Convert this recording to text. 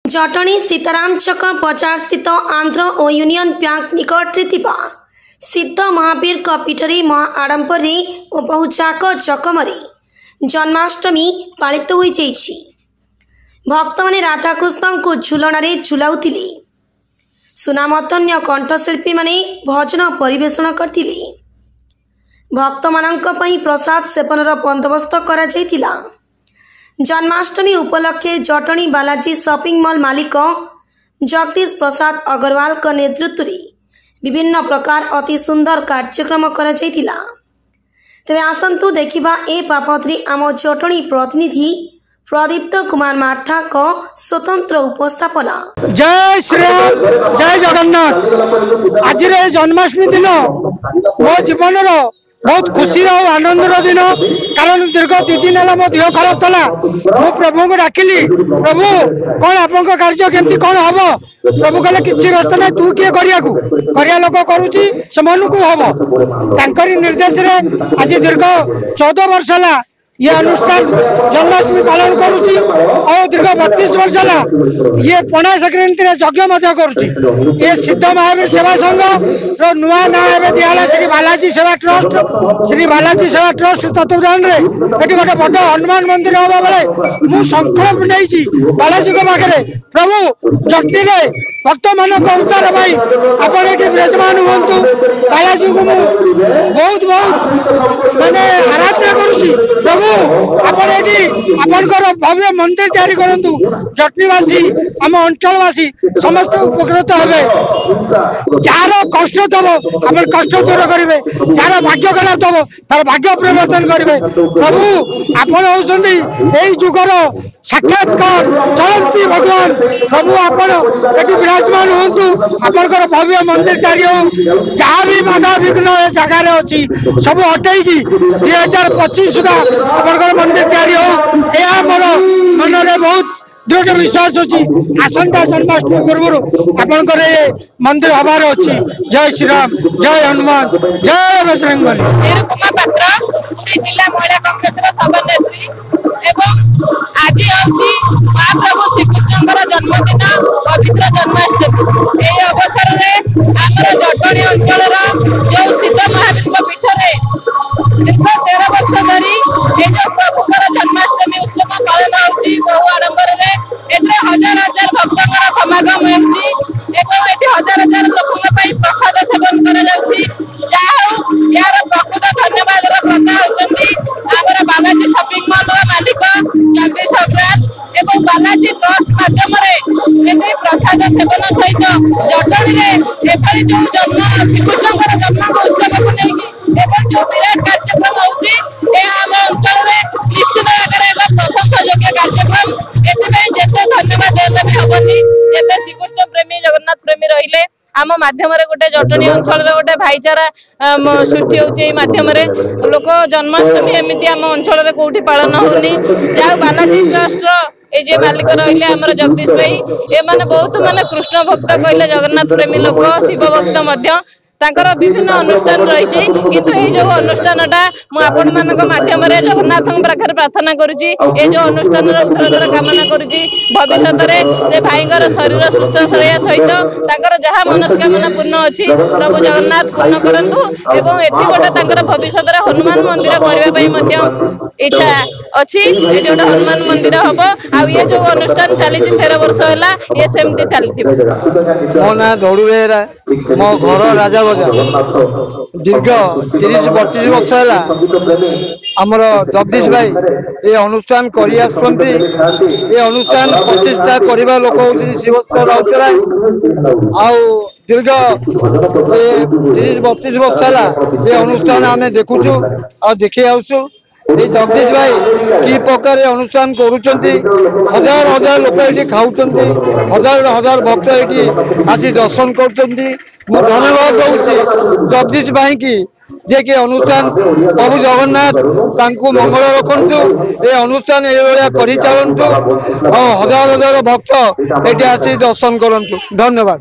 जटणी सीताराम छक बजार स्थित आंध्र और यूनियन बैंक निकट सिद्ध महावीर पीठरे महा आडंबर और बहुचाक जकमरे जन्माष्टमी पालित हो भक्त मैंने राधाकृष्ण को झुलण झुलाउथिले। सुनामधन्य कंठशिल्पी माने भजन परिवेषण करथिले। भक्त मानक पई प्रसाद सेवनर बंदोबस्त करा जायतिला। जन्माष्टमी उपलक्षे जटणी बालाजी शॉपिंग मॉल मालिक जगदीश प्रसाद अग्रवाल का नेतृत्व में विभिन्न प्रकार अति सुंदर कार्यक्रम करा जायतिला। तेरे आसंतु देखिबा ए बाबदरे आम जटणी प्रतिनिधि प्रदीप्त कुमार मार्था को स्वतंत्र उपस्थापना। जय श्री राम, जय जगन्नाथ। आज जन्माष्टमी दिन मो जीवन बहुत खुशी और आनंद दिन, कारण दीर्घ 2 दिन है मो देह खराब था। मु प्रभु को डाकिली, प्रभु कौन आप कार्य केमती कौन हम? प्रभु कहले किसी व्यस्त ना, तू किए करिया लोक करुची से मन को हम निर्देश रे आज दीर्घ 14 वर्ष है ये अनुष्ठान जन्माष्टमी पालन करुची और दीर्घ 32 वर्ष है ये पणा संक्रांति यज्ञ करुची। ये सिद्ध महावीर सेवा संघ रो नुआ ना दिया श्री बालाजी सेवा ट्रस्ट तत्वावधान रे एटी गोटे बड़ हनुमान मंदिर हवा बेले मु संकल्प नहीं बालाजी को पाखे, प्रभु जटनी रे भक्त मान उद्धार भाई आप विराजमान हूँ। बालाजी को मु बहुत बहुत माने आराधना करुची। प्रभु आपन भव्य मंदिर तैयारी करंतु, जटनीवासी आम अंचलवासी समस्त उपकृत हे। जार कष्ट थब आप कष्ट दूर करेंगे, जार भाग्य खराब थब तार भाग्य परिवर्तन करेंगे। प्रभु आपन होउछंती एई जुगर साक्षात्कार चलती भगवान। प्रभु आपन एटी विराजमान होंतु, आपनकर भव्य मंदिर तैयारी हो, जहाँ भी बाधा विघ्न ए जगार अच्छी सब हटेगी 2025 सुधा मंदिर तैयारी हो। यह मोर मन में बहुत दृढ़ विश्वास अच्छी। आसंता जन्माष्टमी पूर्व आपंकर मंदिर हबार अच्छी। जय श्री राम, जय हनुमान, जय बजरंगबली। निरुपमा पात्र जिला महिला कांग्रेस सभानेत्री आज हूँ महाप्रभु श्रीकृष्ण जन्मदिन पवित्र जन्माष्टमी। यह अवसर में आमर जटणी अंचल जो सिद्ध महावीर पीठरे दीर्घ 13 वर्ष धरी ये जो प्रभुकर जन्माष्टमी उत्सव पालन होची बहु आडंबर रे हजार हजार भक्तों समागम होची एवं एटी हजार हजार लोकों पई प्रसाद सेवन करा जाउची। जाहु यार प्रकृत धन्यवाद रा प्रथा होचंती आमर बालाजी शॉपिंग मॉल रा मालिक जगदीश अग्रवाल एवं बालाजी ट्रस्ट माध्यम रे एटी प्रसाद सेवन सहित जटणी रे एपरि जो जन्म श्रीकृष्णकर जन्म उत्सव को लेकी एवं जो विराट कार्यक्रम होची ए आम अंचल रे निश्चित आकारे एक प्रशंसयोग्य कार्यक्रम। एथिପାଇଁ जेते धन्यवाद देले भी हबनी, जेते श्रीकृष्ण प्रेमी जगन्नाथ प्रेमी रहिले आम माध्यम गोटे जटणी अंचल गोटे भाईचारा सृष्टि होची। माध्यम लोक जन्माष्टमी एमती आम अंचल कौटी पालन होनी। जहाँ बालाजी ट्रस्ट ये जे मालिक रहिले आमर जगदीश भाई ए माने बहुत माने कृष्ण भक्त कहले जगन्नाथ प्रेमी लोक शिव भक्त मध्य तांकर विभिन्न अनुष्ठान रही। किंतु ये जो अनुष्ठानटा मु आपण मानक माध्यम रे जगन्नाथ पाखे प्रार्थना करुची, ये जो अनुष्ठान उत्तरोत्तर कामना करुची भविष्य में से भाईंगर शरीर सुस्थ रहा सहित तांकर जहाँ मनस्कामना पूर्ण अच्छी प्रभु जगन्नाथ पूर्ण करंतु एवं एठी गोटे तांकर भविष्य में हनुमान मंदिर करने इच्छा अच्छी। ये गोटे हनुमान मंदिर हम आ ये जो अनुष्ठान चली 13 वर्ष है ये सेमती चलती। मो ना धड़ू बेहरा, मो घर राजा दीर्घ 30-32 वर्ष है आमर जगदीश भाई ये अनुष्ठान कर अनुष्ठान 25टा परिवार लोक शिवस्थ राउतराय दीर्घ 30-32 वर्ष है ये अनुष्ठान आम देखुचु आ देखी आसु। ये जगदीश भाई कि प्रकार अनुष्ठान करुँच, हजार हजार लोक ये खाऊँ, हजार हजार भक्त ये आसी दर्शन कर। धन्यवाद दूसरी जगदीश भाई की जे कि अनुष्ठान प्रभु जगन्नाथ तांकु मंगल रखु, ये अनुष्ठान ये परिचालतु और हजार हजार भक्त ये आसी दर्शन करंतु। धन्यवाद।